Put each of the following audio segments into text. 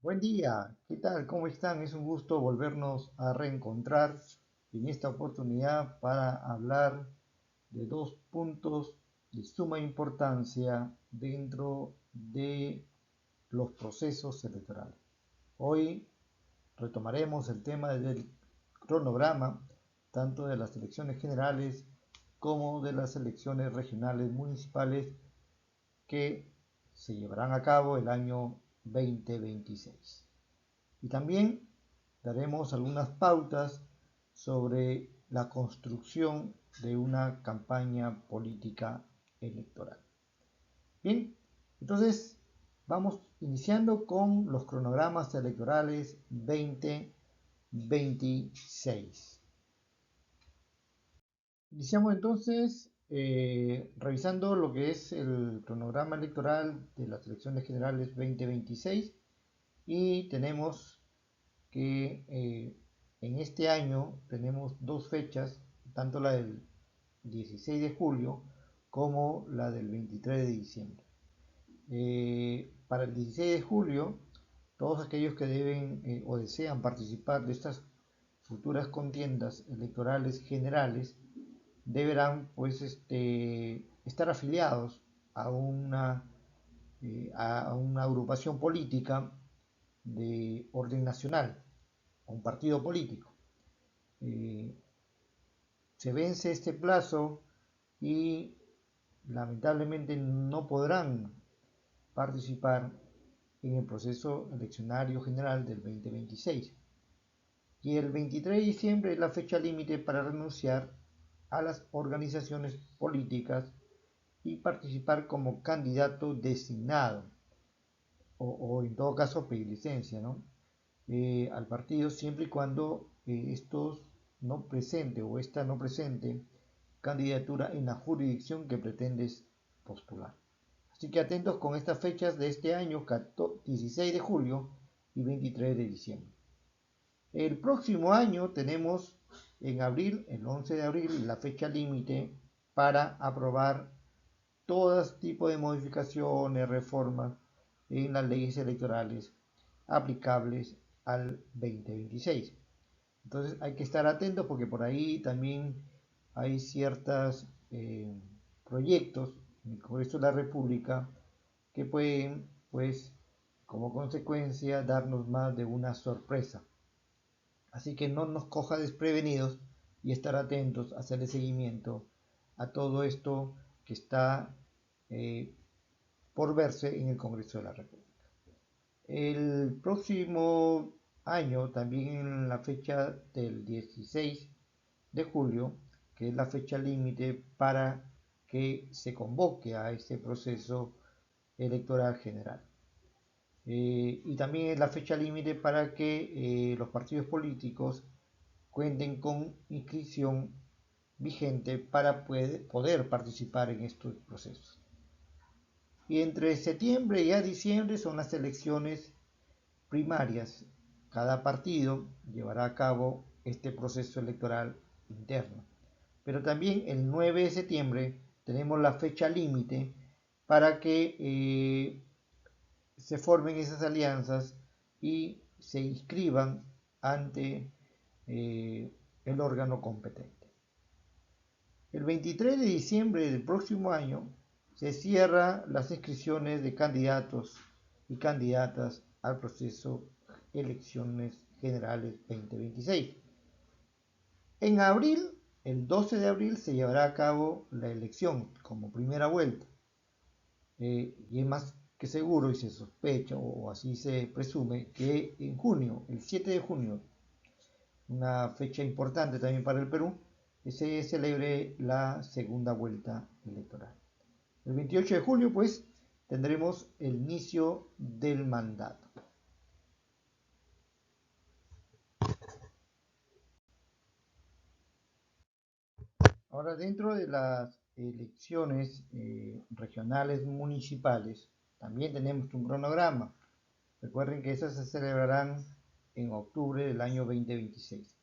Buen día, ¿qué tal? ¿Cómo están? Es un gusto volvernos a reencontrar en esta oportunidad para hablar de dos puntos de suma importancia dentro de los procesos electorales. Hoy retomaremos el tema del cronograma tanto de las elecciones generales como de las elecciones regionales municipales que se llevarán a cabo el año 2026. Y también daremos algunas pautas sobre la construcción de una campaña política electoral. Bien, entonces vamos iniciando con los cronogramas electorales 2026. Iniciamos entonces revisando lo que es el cronograma electoral de las elecciones generales 2026 y tenemos que en este año tenemos dos fechas, tanto la del 16 de julio como la del 23 de diciembre. Para el 16 de julio, todos aquellos que deben o desean participar de estas futuras contiendas electorales generales deberán pues estar afiliados a una agrupación política de orden nacional, a un partido político. Eh, Se vence este plazo y lamentablemente no podrán participar en el proceso eleccionario general del 2026. Y el 23 de diciembre es la fecha límite para renunciar a las organizaciones políticas y participar como candidato designado o en todo caso pedir licencia, ¿no? Al partido siempre y cuando estos no presente o esta no presente candidatura en la jurisdicción que pretendes postular. Así que atentos con estas fechas de este año, 16 de julio y 23 de diciembre. El próximo año tenemos en abril, el 11 de abril, la fecha límite para aprobar todo tipo de modificaciones, reformas en las leyes electorales aplicables al 2026. Entonces hay que estar atentos porque por ahí también hay ciertos proyectos en el Congreso de la República que pueden, pues, como consecuencia, darnos más de una sorpresa. Así que no nos coja desprevenidos y estar atentos a hacerle seguimiento a todo esto que está eh, por verse en el Congreso de la República. El próximo año, también en la fecha del 16 de julio, que es la fecha límite para que se convoque a este proceso electoral general. Y también es la fecha límite para que los partidos políticos cuenten con inscripción vigente para poder participar en estos procesos. Y entre septiembre y a diciembre son las elecciones primarias. Cada partido llevará a cabo este proceso electoral interno. Pero también el 9 de septiembre tenemos la fecha límite para que se formen esas alianzas y se inscriban ante el órgano competente. El 23 de diciembre del próximo año se cierran las inscripciones de candidatos y candidatas al proceso elecciones generales 2026. En abril, el 12 de abril, se llevará a cabo la elección como primera vuelta. Y es más que seguro y se sospecha o así se presume que en junio, el 7 de junio, una fecha importante también para el Perú, se celebre la segunda vuelta electoral. El 28 de julio, pues, tendremos el inicio del mandato. Ahora, dentro de las elecciones regionales municipales, también tenemos un cronograma. Recuerden que esas se celebrarán en octubre del año 2026.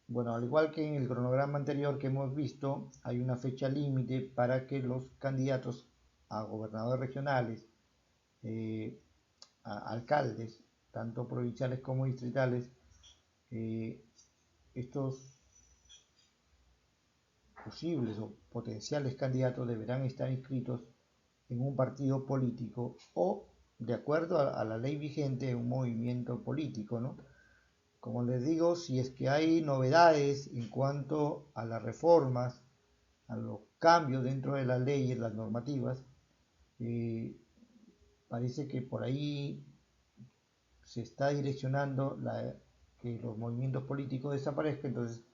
Bueno, al igual que en el cronograma anterior que hemos visto, hay una fecha límite para que los candidatos a gobernadores regionales, eh, alcaldes, tanto provinciales como distritales, estos posibles o potenciales candidatos deberán estar inscritos en un partido político o, de acuerdo a la ley vigente, un movimiento político, ¿no? Como les digo, si es que hay novedades en cuanto a las reformas, a los cambios dentro de las leyes, las normativas, parece que por ahí se está direccionando que los movimientos políticos desaparezcan, entonces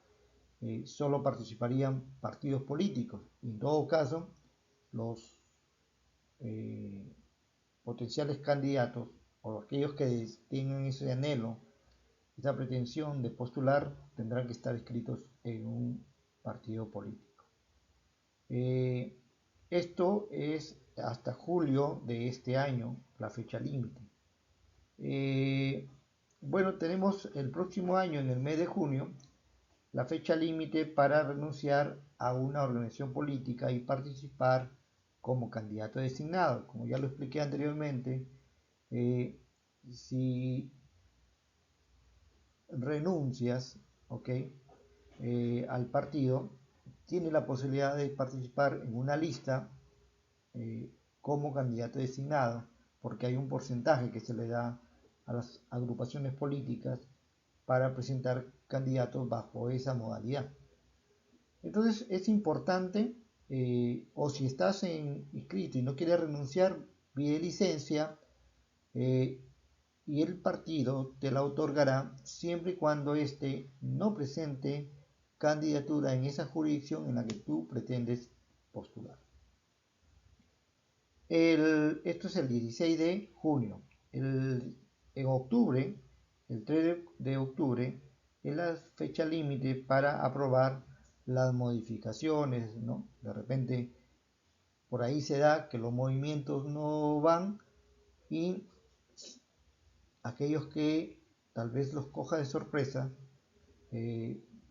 solo participarían partidos políticos. Y en todo caso, los potenciales candidatos o aquellos que tengan ese anhelo, esa pretensión de postular, tendrán que estar inscritos en un partido político. Esto es hasta julio de este año, la fecha límite. Bueno, tenemos el próximo año, en el mes de junio, la fecha límite para renunciar a una organización política y participar como candidato designado. Como ya lo expliqué anteriormente, si renuncias, ¿okay? Al partido, tiene la posibilidad de participar en una lista como candidato designado, porque hay un porcentaje que se le da a las agrupaciones políticas para presentar candidatos bajo esa modalidad. Entonces es importante, o si estás inscrito y no quieres renunciar, pide licencia y el partido te la otorgará siempre y cuando éste no presente candidatura en esa jurisdicción en la que tú pretendes postular. Esto es el 16 de junio. En octubre, el 3 de octubre, es la fecha límite para aprobar las modificaciones, ¿no? De repente, por ahí se da que los movimientos no van y aquellos que tal vez los coja de sorpresa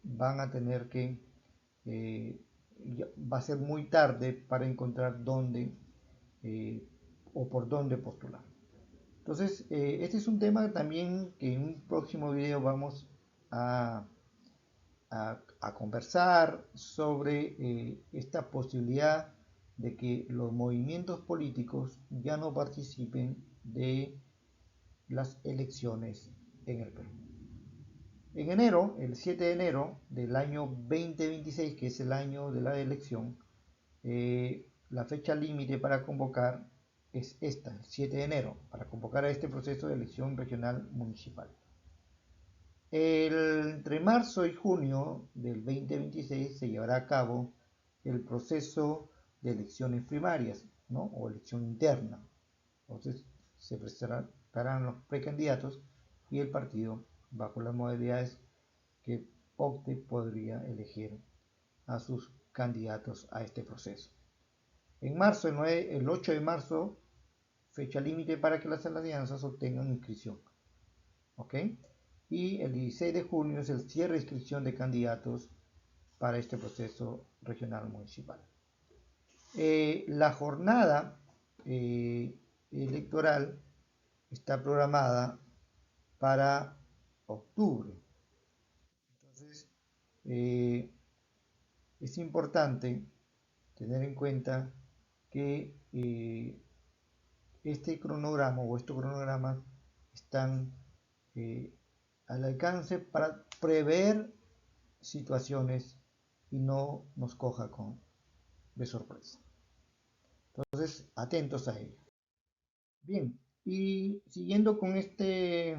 van a tener que, va a ser muy tarde para encontrar dónde o por dónde postular. Entonces, este es un tema también que en un próximo video vamos a conversar sobre esta posibilidad de que los movimientos políticos ya no participen de las elecciones en el Perú. En enero, el 7 de enero del año 2026, que es el año de la elección, la fecha límite para convocar es esta, el 7 de enero, para convocar a este proceso de elección regional municipal. Entre marzo y junio del 2026 se llevará a cabo el proceso de elecciones primarias, ¿no? O elección interna. Entonces se presentarán los precandidatos y el partido, bajo las modalidades que opte, podría elegir a sus candidatos a este proceso. En marzo, el 8 de marzo, fecha límite para que las alianzas obtengan inscripción. ¿Ok? Y el 16 de junio es el cierre de inscripción de candidatos para este proceso regional municipal. La jornada electoral está programada para octubre. Entonces, es importante tener en cuenta que este cronograma o estos cronogramas están al alcance para prever situaciones y no nos coja de sorpresa. Entonces, atentos a ello. Bien, y siguiendo con este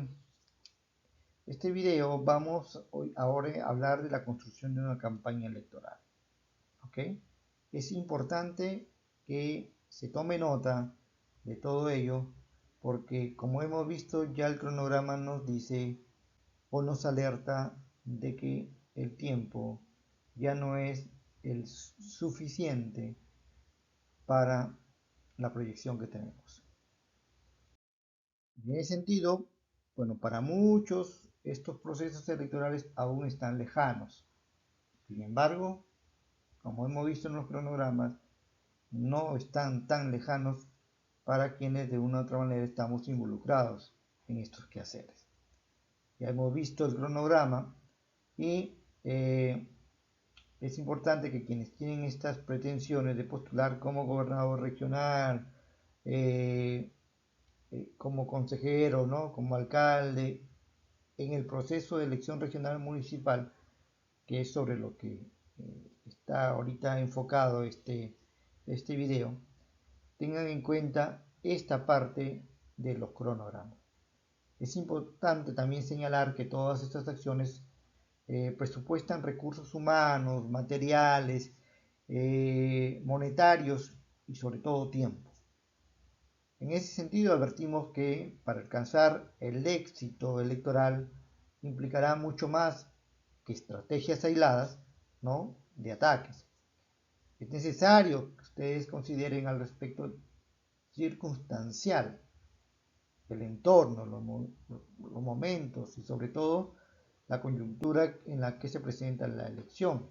video, vamos ahora a hablar de la construcción de una campaña electoral. ¿Ok? Es importante que se tome nota de todo ello, porque como hemos visto, ya el cronograma nos dice o nos alerta de que el tiempo ya no es el suficiente para la proyección que tenemos. En ese sentido, bueno, para muchos estos procesos electorales aún están lejanos. Sin embargo, como hemos visto en los cronogramas, no están tan lejanos para quienes de una u otra manera estamos involucrados en estos quehaceres. Ya hemos visto el cronograma y es importante que quienes tienen estas pretensiones de postular como gobernador regional, como consejero, ¿no? Como alcalde, en el proceso de elección regional municipal, que es sobre lo que está ahorita enfocado este video, tengan en cuenta esta parte de los cronogramas. Es importante también señalar que todas estas acciones presupuestan recursos humanos, materiales, monetarios y sobre todo tiempo. En ese sentido advertimos que para alcanzar el éxito electoral implicará mucho más que estrategias aisladas, ¿no?, de ataques. Es necesario que ustedes consideren al respecto circunstancial el entorno, los momentos y sobre todo la coyuntura en la que se presenta la elección.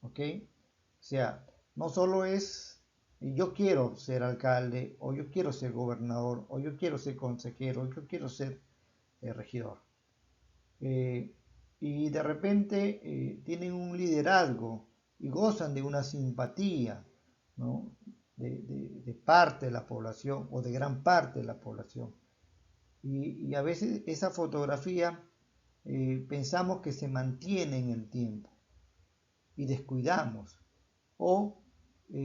¿Ok? O sea, no solo es yo quiero ser alcalde, o yo quiero ser gobernador, o yo quiero ser consejero, o yo quiero ser regidor. Y de repente tienen un liderazgo y gozan de una simpatía, ¿no?, de parte de la población o de gran parte de la población. Y a veces esa fotografía pensamos que se mantiene en el tiempo y descuidamos o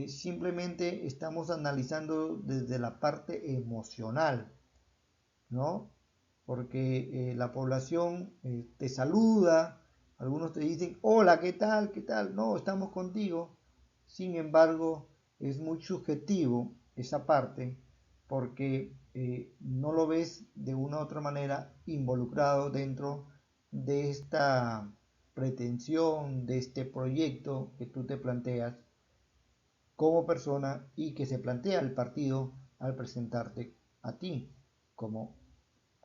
simplemente estamos analizando desde la parte emocional, ¿no? Porque la población te saluda, algunos te dicen, hola, ¿qué tal? ¿Qué tal? No, estamos contigo. Sin embargo, es muy subjetivo esa parte porque no lo ves de una u otra manera involucrado dentro de esta pretensión, de este proyecto que tú te planteas como persona y que se plantea el partido al presentarte a ti como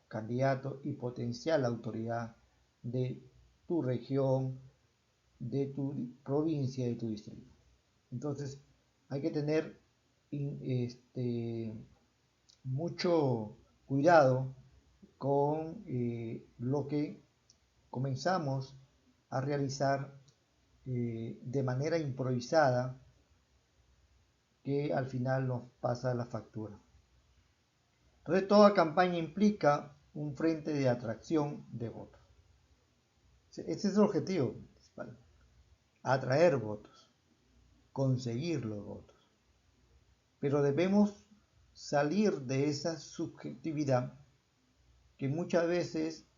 candidato y potencial autoridad de tu región, de tu provincia, de tu distrito. Entonces hay que tener mucho cuidado con lo que comenzamos a realizar de manera improvisada, que al final nos pasa la factura. Entonces toda campaña implica un frente de atracción de votos. Ese es el objetivo principal: atraer votos, conseguir los votos. Pero debemos salir de esa subjetividad que muchas veces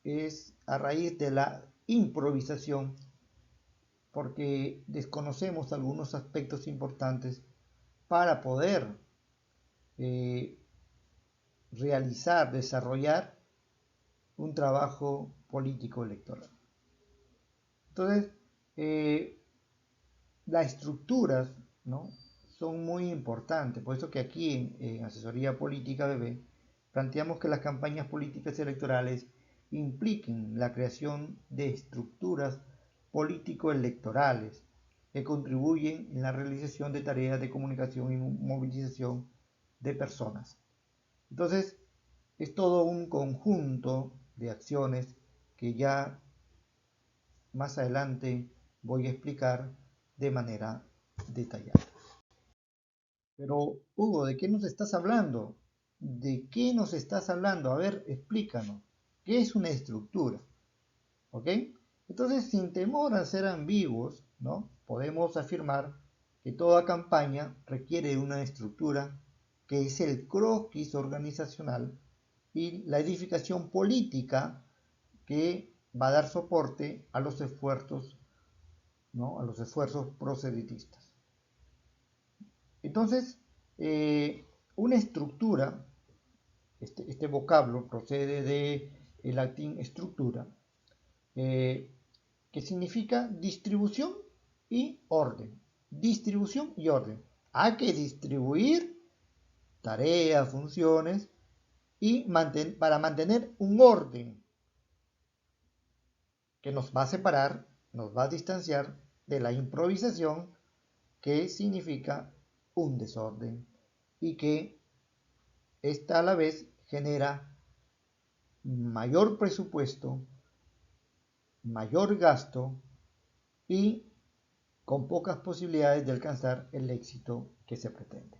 es a raíz de la improvisación, porque desconocemos algunos aspectos importantes para poder realizar, desarrollar un trabajo político electoral. Entonces, las estructuras, ¿no?, son muy importantes. Por eso que aquí en Asesoría Política BB planteamos que las campañas políticas electorales impliquen la creación de estructuras político-electorales que contribuyen en la realización de tareas de comunicación y movilización de personas. Entonces, es todo un conjunto de acciones que ya más adelante voy a explicar de manera detallada. Pero, Hugo, ¿de qué nos estás hablando? ¿De qué nos estás hablando? A ver, explícanos. ¿Qué es una estructura? ¿Ok? Entonces, sin temor a ser ambiguos, ¿no?, podemos afirmar que toda campaña requiere una estructura que es el croquis organizacional y la edificación política que va a dar soporte a los esfuerzos, ¿no?, a los esfuerzos proselitistas. Entonces, una estructura, este vocablo procede del latín estructura, que significa distribución y orden. Distribución y orden. Hay que distribuir tareas, funciones, y para mantener un orden que nos va a separar, nos va a distanciar de la improvisación, que significa un desorden y que esta a la vez genera mayor presupuesto, mayor gasto y con pocas posibilidades de alcanzar el éxito que se pretende.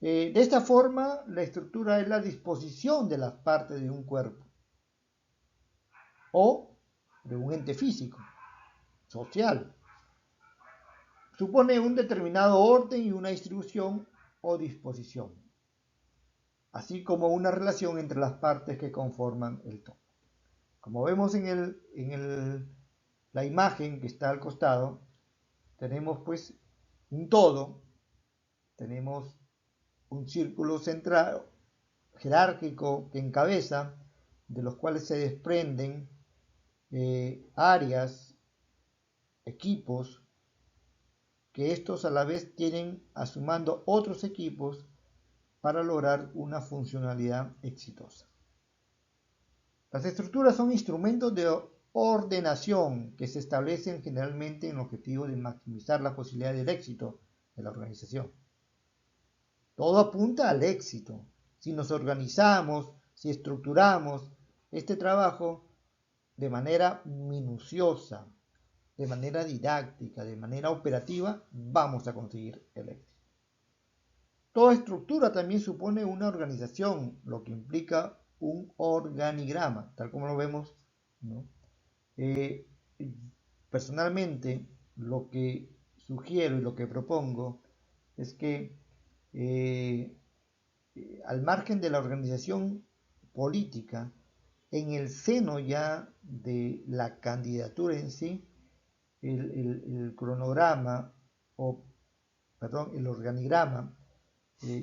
De esta forma, la estructura es la disposición de las partes de un cuerpo o de un ente físico, social. Supone un determinado orden y una distribución o disposición, así como una relación entre las partes que conforman el todo. Como vemos en la imagen que está al costado, tenemos pues un todo, tenemos un círculo central jerárquico que encabeza, de los cuales se desprenden áreas, equipos, que estos a la vez tienen a su mando otros equipos para lograr una funcionalidad exitosa. Las estructuras son instrumentos de ordenación que se establecen generalmente en el objetivo de maximizar la posibilidad del éxito de la organización. Todo apunta al éxito. Si nos organizamos, si estructuramos este trabajo de manera minuciosa, de manera didáctica, de manera operativa, vamos a conseguir el éxito. Toda estructura también supone una organización, lo que implica un organigrama, tal como lo vemos, ¿no? Personalmente, lo que sugiero y lo que propongo es que al margen de la organización política, en el seno ya de la candidatura en sí, el cronograma, el organigrama,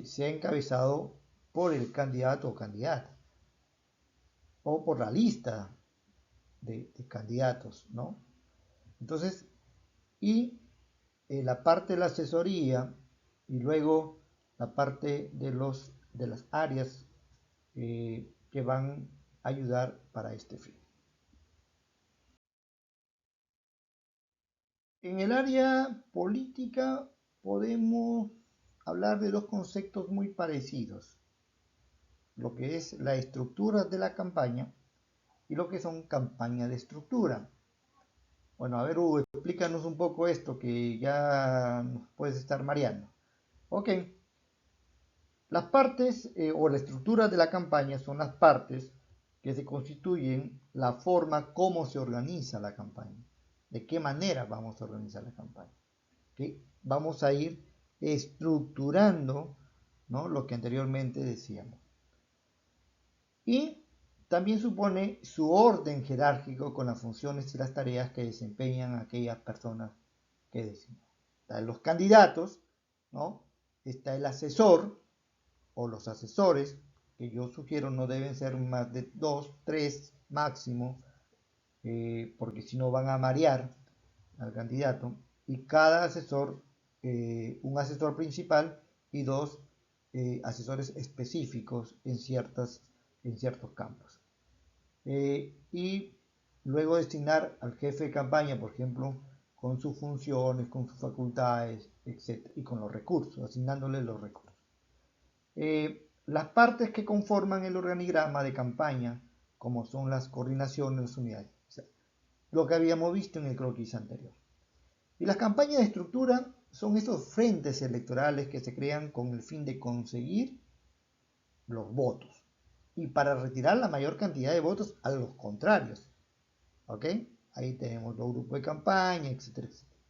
se ha encabezado por el candidato o candidata, o por la lista de candidatos, ¿no? Entonces, y la parte de la asesoría y luego la parte de las áreas que van a ayudar para este fin. En el área política podemos hablar de dos conceptos muy parecidos, lo que es la estructura de la campaña y lo que son campañas de estructura. Bueno, a ver, Hugo, explícanos un poco esto que ya nos puedes estar mareando. Ok, las partes o la estructura de la campaña son las partes que se constituyen la forma como se organiza la campaña, de qué manera vamos a organizar la campaña, que vamos a ir estructurando, ¿no?, lo que anteriormente decíamos. Y también supone su orden jerárquico con las funciones y las tareas que desempeñan aquellas personas que decimos. Están los candidatos, ¿no? Está el asesor o los asesores, que yo sugiero no deben ser más de 2, 3 máximo, porque si no van a marear al candidato. Y cada asesor, un asesor principal y 2 asesores específicos en ciertos campos. Y luego designar al jefe de campaña, por ejemplo, con sus funciones, con sus facultades, etc. Y con los recursos, asignándole los recursos. Las partes que conforman el organigrama de campaña, como son las coordinaciones, unidades, o sea, lo que habíamos visto en el croquis anterior. Y las campañas de estructura son esos frentes electorales que se crean con el fin de conseguir los votos y para retirar la mayor cantidad de votos a los contrarios. ¿Ok? Ahí tenemos los grupos de campaña, etcétera, etcétera.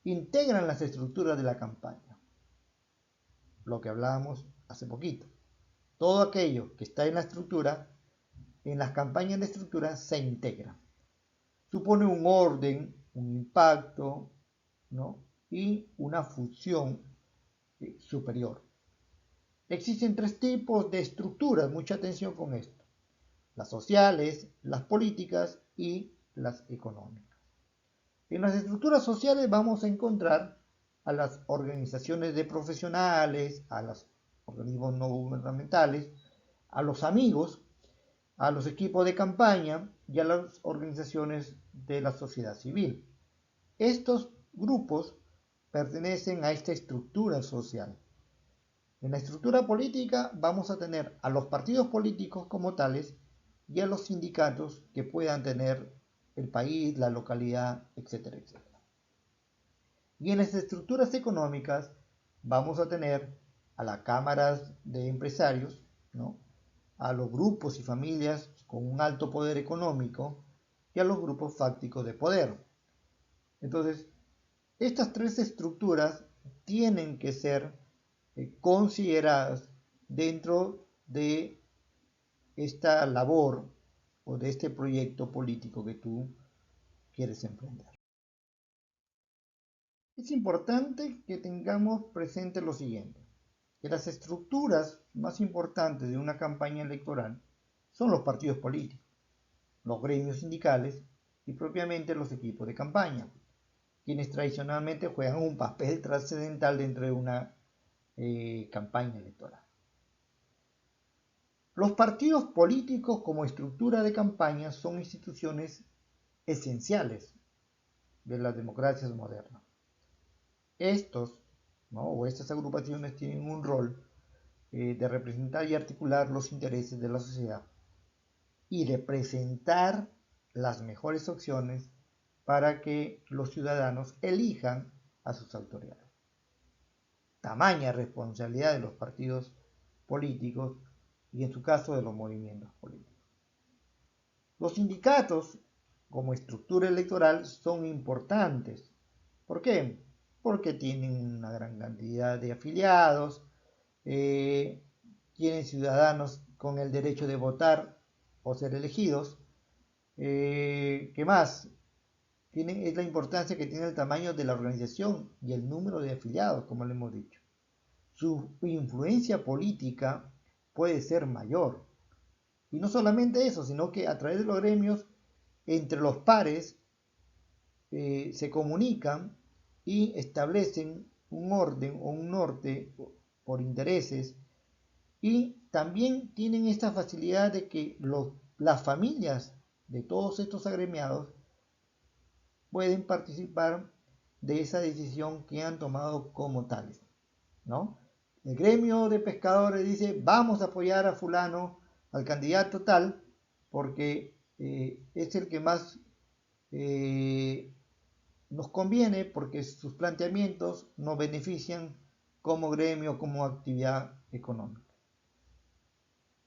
Integran las estructuras de la campaña, lo que hablábamos hace poquito. Todo aquello que está en la estructura, en las campañas de estructura, se integra. Supone un orden, un impacto, ¿no?, y una función superior. Existen 3 tipos de estructuras, mucha atención con esto: las sociales, las políticas y las económicas. En las estructuras sociales vamos a encontrar a las organizaciones de profesionales, a los organismos no gubernamentales, a los amigos, a los equipos de campaña y a las organizaciones de la sociedad civil. Estos grupos pertenecen a esta estructura social. En la estructura política vamos a tener a los partidos políticos como tales y a los sindicatos que puedan tener el país, la localidad, etcétera, etcétera. Y en las estructuras económicas vamos a tener a las cámaras de empresarios, ¿no?, a los grupos y familias con un alto poder económico y a los grupos fácticos de poder. Entonces, estas tres estructuras tienen que ser consideradas dentro de esta labor o de este proyecto político que tú quieres emprender. Es importante que tengamos presente lo siguiente, que las estructuras más importantes de una campaña electoral son los partidos políticos, los gremios sindicales y propiamente los equipos de campaña, quienes tradicionalmente juegan un papel trascendental dentro de una campaña electoral. Los partidos políticos como estructura de campaña son instituciones esenciales de las democracias modernas. Estos, ¿no?, o estas agrupaciones tienen un rol de representar y articular los intereses de la sociedad y de presentar las mejores opciones para que los ciudadanos elijan a sus autoridades. Tamaña responsabilidad de los partidos políticos y en su caso de los movimientos políticos. Los sindicatos como estructura electoral son importantes. ¿Por qué? Porque tienen una gran cantidad de afiliados, tienen ciudadanos con el derecho de votar o ser elegidos. ¿Qué más? Es la importancia que tiene el tamaño de la organización y el número de afiliados, como le hemos dicho. Su influencia política puede ser mayor. Y no solamente eso, sino que a través de los gremios, entre los pares, se comunican y establecen un orden o un norte por intereses, y también tienen esta facilidad de que las familias de todos estos agremiados pueden participar de esa decisión que han tomado como tales, ¿no? El gremio de pescadores dice, vamos a apoyar a fulano, al candidato tal, porque es el que más nos conviene, porque sus planteamientos nos benefician como gremio, como actividad económica.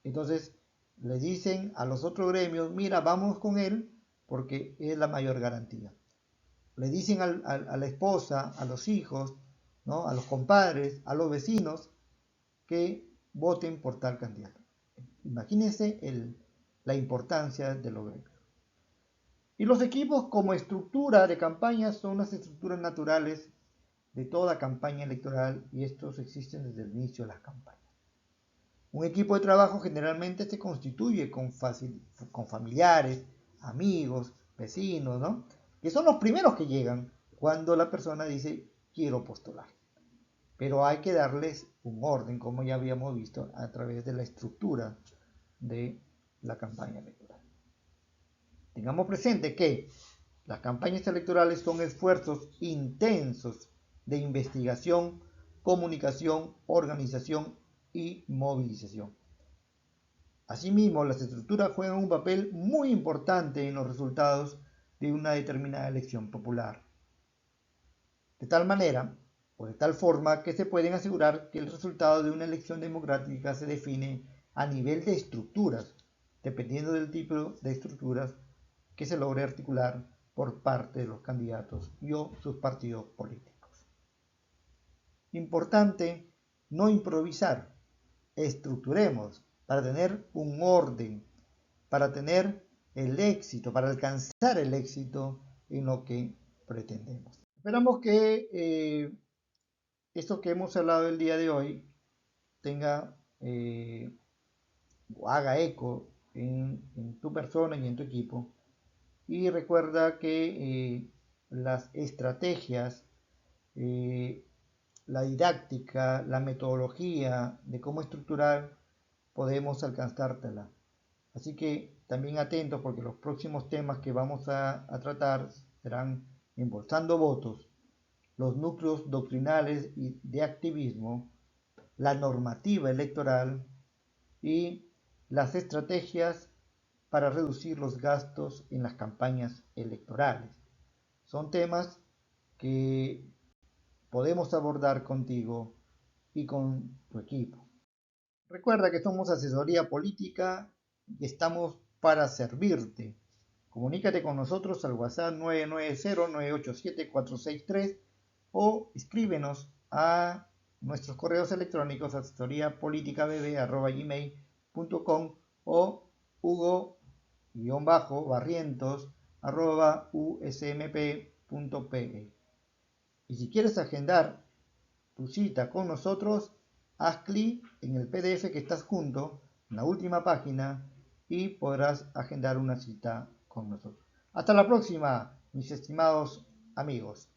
Entonces, le dicen a los otros gremios, mira, vamos con él, porque es la mayor garantía. Le dicen a la esposa, a los hijos, ¿no?, a los compadres, a los vecinos, que voten por tal candidato. Imagínense la importancia de los gremios. Y los equipos como estructura de campaña son las estructuras naturales de toda campaña electoral, y estos existen desde el inicio de las campañas. Un equipo de trabajo generalmente se constituye con familiares, amigos, vecinos, ¿no?, que son los primeros que llegan cuando la persona dice quiero postular. Pero hay que darles un orden, como ya habíamos visto, a través de la estructura de la campaña electoral. Tengamos presente que las campañas electorales son esfuerzos intensos de investigación, comunicación, organización y movilización. Asimismo, las estructuras juegan un papel muy importante en los resultados de una determinada elección popular. De tal manera, o de tal forma, que se pueden asegurar que el resultado de una elección democrática se define a nivel de estructuras, dependiendo del tipo de estructuras que se logre articular por parte de los candidatos y o sus partidos políticos. Importante no improvisar, estructuremos para tener un orden, para tener el éxito, para alcanzar el éxito en lo que pretendemos. Esperamos que esto que hemos hablado el día de hoy tenga o haga eco en tu persona y en tu equipo. Y recuerda que las estrategias, la didáctica, la metodología de cómo estructurar, podemos alcanzártela. Así que también atentos, porque los próximos temas que vamos a tratar serán embolsando votos, los núcleos doctrinales y de activismo, la normativa electoral y las estrategias para reducir los gastos en las campañas electorales. Son temas que podemos abordar contigo y con tu equipo. Recuerda que somos asesoría política y estamos para servirte. Comunícate con nosotros al WhatsApp 990-987-463 o escríbenos a nuestros correos electrónicos asesoriapoliticabb@gmail.com o hugo-barrientos@usmp.pe. Y si quieres agendar tu cita con nosotros, haz clic en el PDF que estás junto, en la última página, y podrás agendar una cita con nosotros. Hasta la próxima, mis estimados amigos.